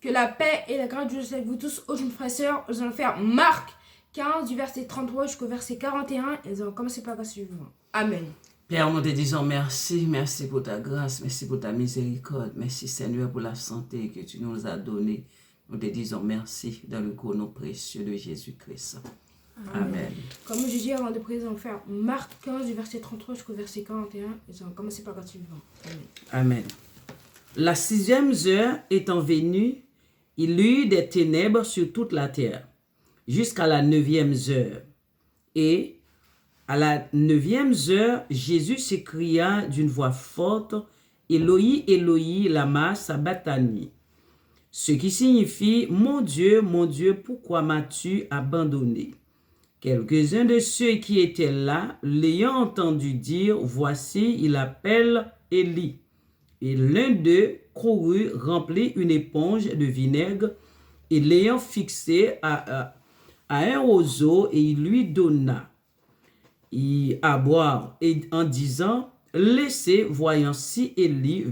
Que la paix et la grâce de Dieu soient avec vous tous. Aujourd'hui, frères et sœurs, nous allons faire Marc 15 du verset 33 jusqu'au verset 41 et nous allons commencer par le verset suivant. Amen. Père, nous te disons merci, merci pour ta grâce, merci pour ta miséricorde, merci Seigneur pour la santé que tu nous as donnée. Nous te disons merci dans le nom précieux de Jésus-Christ. Amen. Comme je dis avant de prier, nous allons faire Marc 15 du verset 33 jusqu'au verset 41 et nous allons commencer par le verset suivant. Amen. Amen. La 6e heure étant venue, il y eut des ténèbres sur toute la terre, jusqu'à la 9e heure. Et à la 9e heure, Jésus s'écria d'une voix forte, Éloi, Éloi, lama sabachthani, ce qui signifie, mon Dieu, pourquoi m'as-tu abandonné? Quelques-uns de ceux qui étaient là, l'ayant entendu dire, voici, il appelle Élie. Et l'un d'eux courut, remplit une éponge de vinaigre, et l'ayant fixé à un roseau, et il lui donna à boire, et en disant, laissez, voyant si Élie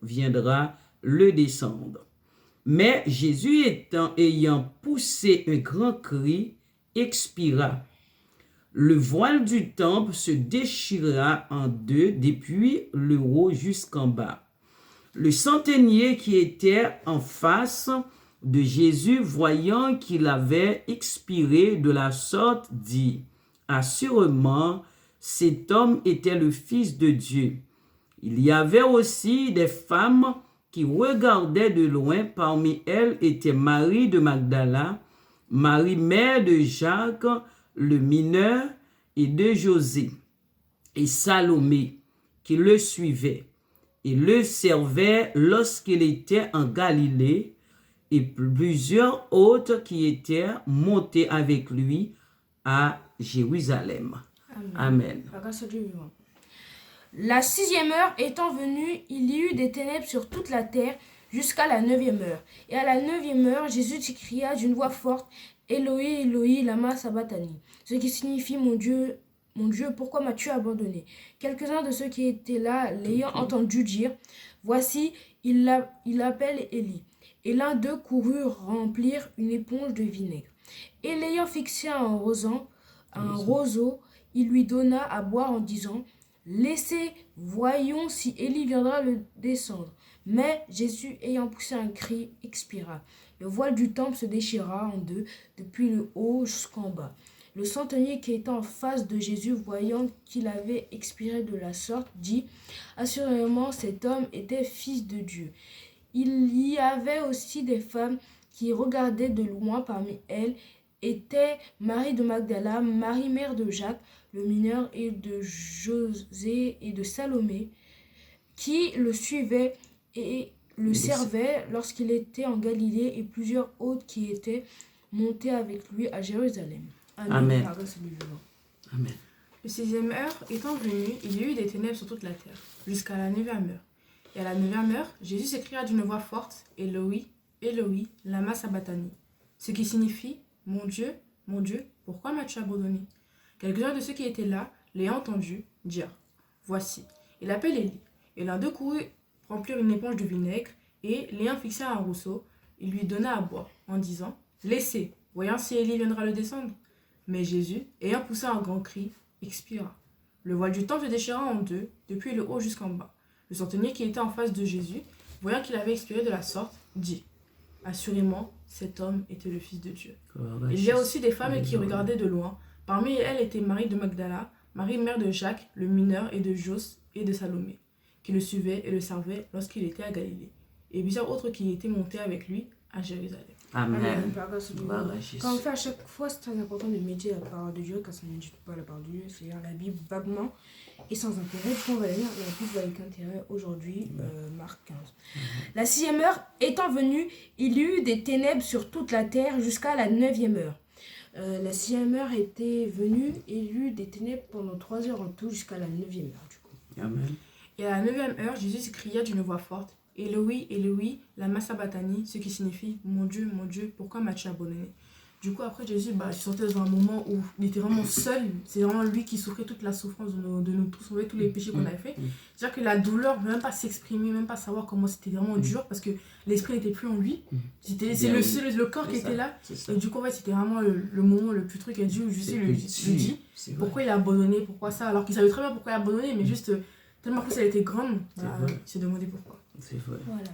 viendra le descendre. Mais Jésus ayant poussé un grand cri, expira. Le voile du temple se déchira en deux depuis le haut jusqu'en bas. Le centenier qui était en face de Jésus, voyant qu'il avait expiré de la sorte, dit, assurément, cet homme était le Fils de Dieu. Il y avait aussi des femmes qui regardaient de loin. Parmi elles était Marie de Magdala, Marie mère de Jacques, le mineur, et de José, et Salomé, qui le suivait, et le servait lorsqu'il était en Galilée, et plusieurs autres qui étaient montés avec lui à Jérusalem. Amen. La 6e heure étant venue, il y eut des ténèbres sur toute la terre jusqu'à la 9e heure. Et à la 9e heure, Jésus s'écria d'une voix forte, Éloi, Éloi, lama sabachthani, ce qui signifie, mon Dieu, pourquoi m'as-tu abandonné? Quelques-uns de ceux qui étaient là, l'ayant entendu dire, voici, il appelle Élie. Et l'un d'eux courut remplir une éponge de vinaigre. Et l'ayant fixé à un roseau, il lui donna à boire en disant, laissez, voyons si Élie viendra le descendre. Mais Jésus, ayant poussé un cri, expira. Le voile du temple se déchira en deux, depuis le haut jusqu'en bas. Le centenier qui était en face de Jésus, voyant qu'il avait expiré de la sorte, dit, assurément, cet homme était Fils de Dieu. Il y avait aussi des femmes qui regardaient de loin. Parmi elles étaient Marie de Magdala, Marie mère de Jacques, le mineur, et de José et de Salomé, qui le suivaient et le servaient lorsqu'il était en Galilée, et plusieurs autres qui étaient montés avec lui à Jérusalem. Amen. Amen. Le 6e heure étant venue, il y eut des ténèbres sur toute la terre, jusqu'à la 9e heure. Et à la 9e heure, Jésus s'écria d'une voix forte, Éloi, Éloi, lama sabachthani, ce qui signifie, mon Dieu, pourquoi m'as-tu abandonné? Quelques-uns de ceux qui étaient là, l'ayant entendu, dire, voici, il appelle Élie. Et l'un d'eux courut remplir une éponge de vinaigre, et l'ayant fixé à un roseau, il lui donna à boire, en disant, laissez, voyant si Élie viendra le descendre. Mais Jésus, ayant poussé un grand cri, expira. Le voile du temple se déchira en deux, depuis le haut jusqu'en bas. Le centenier qui était en face de Jésus, voyant qu'il avait expiré de la sorte, dit, assurément, cet homme était le Fils de Dieu. Il y a aussi des femmes qui regardaient de loin. Parmi elles était Marie de Magdala, Marie mère de Jacques, le mineur, et de José et de Salomé, qui le suivaient et le servaient lorsqu'il était à Galilée, et plusieurs autres qui étaient montés avec lui à Jérusalem. Amen. Quand on fait à chaque fois, c'est très important de méditer la parole de Dieu, car ça ne médite pas la parole de Dieu, c'est lire la Bible vaguement et sans intérêt. Du coup, on va lire la Bible avec intérêt aujourd'hui, Marc 15. La 6e heure étant venue, il y eut des ténèbres sur toute la terre jusqu'à la 9e heure. La 6e heure était venue et il y eut des ténèbres pendant 3 heures en tout jusqu'à la 9e heure. Du coup. Amen. Et à la 9e heure, Jésus s'écria d'une voix forte, Éloi, Éloi, lama sabachthani, ce qui signifie, mon Dieu, pourquoi m'as-tu abandonné? Du coup, après, Jésus, il se sentait dans un moment où il était vraiment seul. C'est vraiment lui qui souffrait toute la souffrance de nous tous, tous les péchés qu'on avait fait. C'est-à-dire que la douleur ne veut même pas s'exprimer, même pas savoir comment c'était vraiment dur, parce que l'esprit n'était plus en lui. C'est le corps qui était là. Et du coup, en fait, c'était vraiment le moment le plus truc. Et Dieu, Jésus lui dit pourquoi il a abandonné, pourquoi ça. Alors qu'il savait très bien pourquoi il a abandonné, mais juste tellement que ça a été grande, il s'est demandé pourquoi. C'est vrai. Voilà.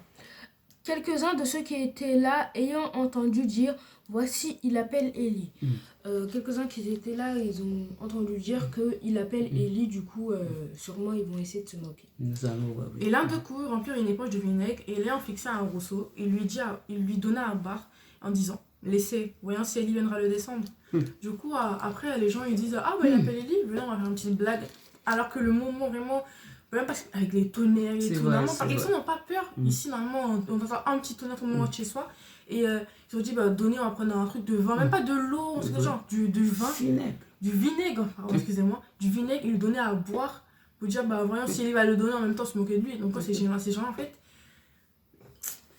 Quelques-uns de ceux qui étaient là ayant entendu dire « Voici, il appelle Élie ». Quelques-uns qui étaient là, ils ont entendu dire qu'il appelle Élie, du coup, sûrement ils vont essayer de se moquer. Nous allons voir. Et l'un d'eux courut remplir une éponge de vinaigre et l'ayant fixé à un roseau, il lui donna à boire en disant « Laissez, voyons si Élie viendra le descendre ». Du coup, après, les gens ils disent « Ah, il appelle Élie, venons, on va faire une petite blague ». Alors que le moment vraiment... Même parce qu'avec les tonnerres et tout, normalement, les gens n'ont pas peur. Ici, normalement, on entend un petit tonnerre tout le monde chez soi. Et ils ont dit, donnez, on va prendre un truc de vin, même pas de l'eau, genre du vin. Du vinaigre, pardon, excusez-moi. Du vinaigre, ils lui donnaient à boire. Pour dire, voyons si il va le donner en même temps, se moquer de lui. Donc, ces gens, en fait,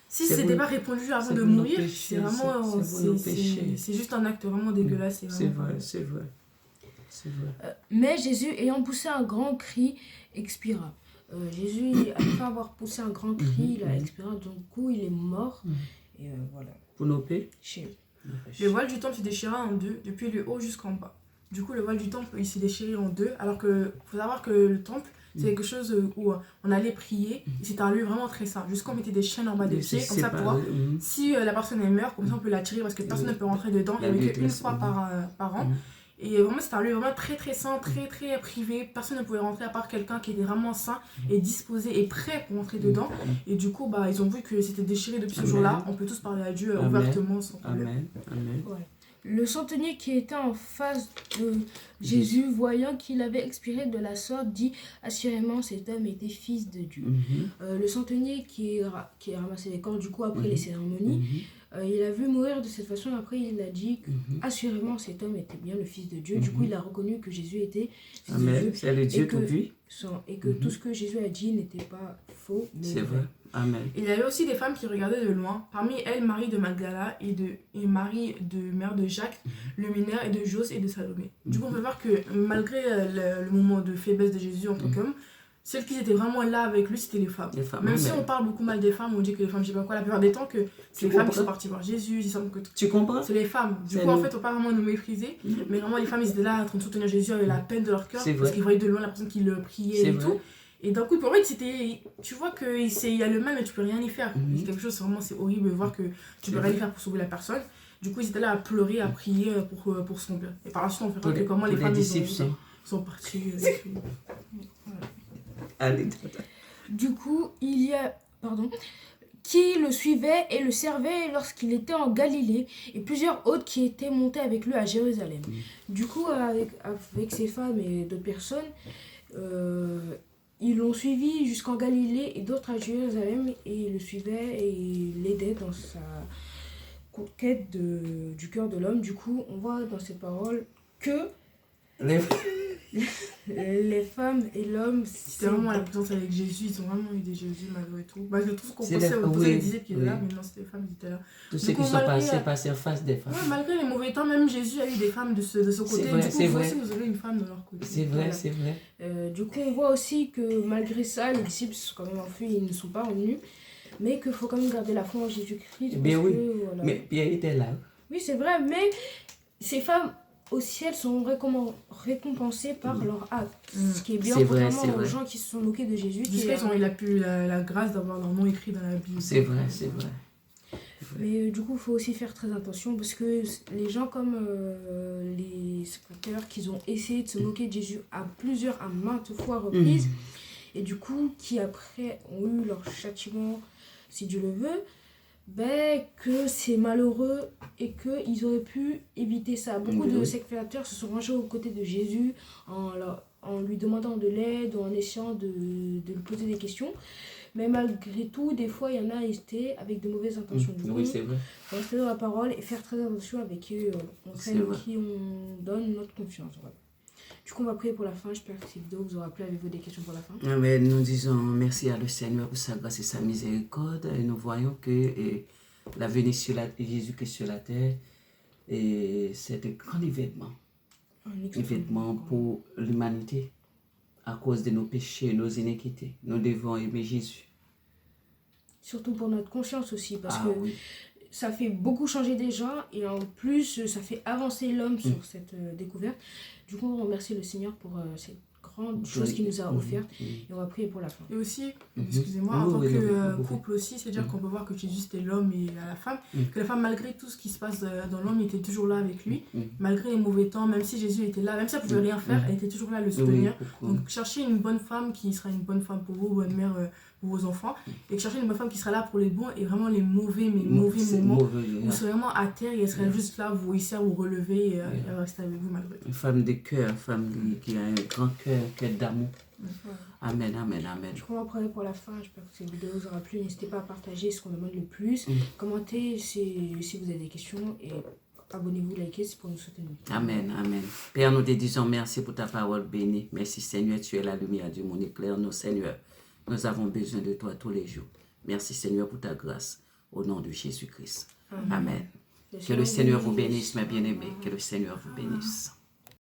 si c'était pas répondu avant de mourir, c'est vraiment. C'est juste un acte vraiment dégueulasse. C'est vrai. Mais Jésus, ayant poussé un grand cri, expira. Jésus, après avoir poussé un grand cri, il a expiré, donc coup, il est mort. Et voilà. Pour nos péchés. Le voile du temple s'est déchiré en deux, depuis le haut jusqu'en bas. Du coup, le voile du temple, il s'est déchiré en deux, alors que faut savoir que le temple, c'est quelque chose où on allait prier, et c'était un lieu vraiment très sain. Jusqu'on mettait des chaînes en bas des pieds, comme ça, pour si la personne elle meurt, comme ça, on peut la tirer, parce que personne ne peut rentrer dedans, il n'y avait qu'une fois par an. Et vraiment, c'était un lieu vraiment très très sain, très très privé. Personne ne pouvait rentrer à part quelqu'un qui était vraiment sain et disposé et prêt pour rentrer dedans. Et du coup, ils ont vu que c'était déchiré depuis ce jour-là. On peut tous parler à Dieu ouvertement sans problème. Amen. Ouais. Le centenier qui était en face de Jésus, voyant qu'il avait expiré de la sorte, dit assurément cet homme était fils de Dieu. Le centenier qui a ramassé les corps, du coup, après les cérémonies, il a vu mourir de cette façon. Après, il a dit assurément cet homme était bien le fils de Dieu. Du coup, il a reconnu que Jésus était fils de Dieu. C'est le Dieu tout-puissant. Et que tout ce que Jésus a dit n'était pas faux. C'est vrai. Amen. Il y avait aussi des femmes qui regardaient de loin. Parmi elles, Marie de Magdala et Marie de mère de Jacques, le mineur, et de Jos et de Salomé. Du coup, on peut voir que malgré le moment de faiblesse de Jésus en tant qu'homme, celles qui étaient vraiment là avec lui, c'était les femmes. Même si on parle beaucoup mal des femmes, on dit que les femmes, je sais pas quoi, la plupart des temps, que c'est les femmes qui sont parties voir Jésus, ils semblent que tu comprends? C'est les femmes. Du coup, en fait, on ne pas vraiment nous mépriser, mais vraiment, les femmes, ils étaient là en train de soutenir Jésus avec la peine de leur cœur, parce qu'ils voyaient de loin la personne qui le priait et tout. Et d'un coup, pour eux, c'était. Tu vois qu'il y a le mal, mais tu peux rien y faire. C'est quelque chose, vraiment, c'est horrible de voir que tu peux rien y faire pour sauver la personne. Du coup, ils étaient là à pleurer, à prier pour son bien. Et par la suite, on verra que comment les femmes sont parties. Allez. Du coup, qui le suivait et le servait lorsqu'il était en Galilée, et plusieurs autres qui étaient montés avec lui à Jérusalem. Du coup, avec ces femmes et d'autres personnes, ils l'ont suivi jusqu'en Galilée et d'autres à Jérusalem, et le suivaient et l'aidaient dans sa conquête du cœur de l'homme. Du coup, on voit dans ces paroles que les femmes et l'homme, c'était vraiment la présence avec Jésus. Ils ont vraiment eu des Jésus malgré tout. Malgré tout ce qu'on pensait, on disait qu'il était là, mais non, c'était les femmes qui étaient là. Tout ce qui sont passés en face des femmes. Ouais, malgré les mauvais temps, même Jésus a eu des femmes de ce côté. Vrai, du coup, vous aussi, vous avez une femme de leur côté. C'est vrai, c'est vrai. Du coup, on voit aussi que malgré ça, les disciples sont quand même enfuis, ils ne sont pas revenus. Mais qu'il faut quand même garder la foi en Jésus-Christ. Bien oui, voilà. mais Pierre était là. Oui, c'est vrai, mais ces femmes au ciel sont récompensées par leur acte. Ce qui est bien, contrairement aux gens qui se sont moqués de Jésus. Jusqu'à ils ont eu la grâce d'avoir leur nom écrit dans la Bible. C'est vrai. Mais du coup, il faut aussi faire très attention parce que les gens comme les secrétaires qui ont essayé de se moquer de Jésus à maintes fois reprises, et du coup, qui après ont eu leur châtiment, si Dieu le veut, que c'est malheureux et qu'ils auraient pu éviter ça. Beaucoup de secrétaires se sont rangés aux côtés de Jésus en lui demandant de l'aide, en essayant de lui poser des questions. Mais malgré tout, des fois, il y en a resté avec de mauvaises intentions. Du coup, c'est vrai. Il faut rester dans la parole et faire très attention avec qui on donne notre confiance. Voilà. Du coup, on va prier pour la fin. J'espère que cette vidéo vous aura plu. Avez-vous des questions pour la fin? Mais nous disons merci à le Seigneur pour sa grâce et sa miséricorde. Et nous voyons que la venue Jésus-Christ sur la terre Et c'est un grand événement. Un extrêmement Événement grand. pour l'humanité. À cause de nos péchés, nos iniquités. Nous devons aimer Jésus. Surtout pour notre conscience aussi, parce Ah que oui. ça fait beaucoup changer des gens et en plus, ça fait avancer l'homme sur cette découverte. Du coup, on remercie le Seigneur pour cette grande chose qu'il nous a offerte et on va prier pour la fin. Et aussi, excusez-moi, en Oui, tant oui, que oui. couple aussi, c'est-à-dire qu'on peut voir que Jésus c'était l'homme et la femme, que la femme, malgré tout ce qui se passe dans l'homme, était toujours là avec lui, malgré les mauvais temps, même si Jésus était là, même si elle pouvait rien faire, elle était toujours là à le soutenir. Donc cherchez une bonne femme qui sera une bonne femme pour vous, bonne mère pour vos enfants, et cherchez une bonne femme qui sera là pour les bons et vraiment les mauvais, mais mauvais moments, où vous serez vraiment à terre et elle serait juste là, vous hisser, vous relever et elle rester avec vous malgré tout. Une femme de cœur, une femme qui a un grand cœur, cœur d'amour. Amen, amen, amen. Je crois qu'on va prier pour la fin. J'espère que cette vidéo vous aura plu. N'hésitez pas à partager ce qu'on demande le plus. Commentez si vous avez des questions et abonnez-vous, likez, c'est pour nous soutenir. Amen, amen. Père, nous te disons merci pour ta parole bénie. Merci Seigneur, tu es la lumière du monde. Éclaire-nous, Seigneur. Nous avons besoin de toi tous les jours. Merci Seigneur pour ta grâce. Au nom de Jésus-Christ. Amen. Que le Seigneur vous bénisse, mes bien-aimés. Que le Seigneur vous bénisse.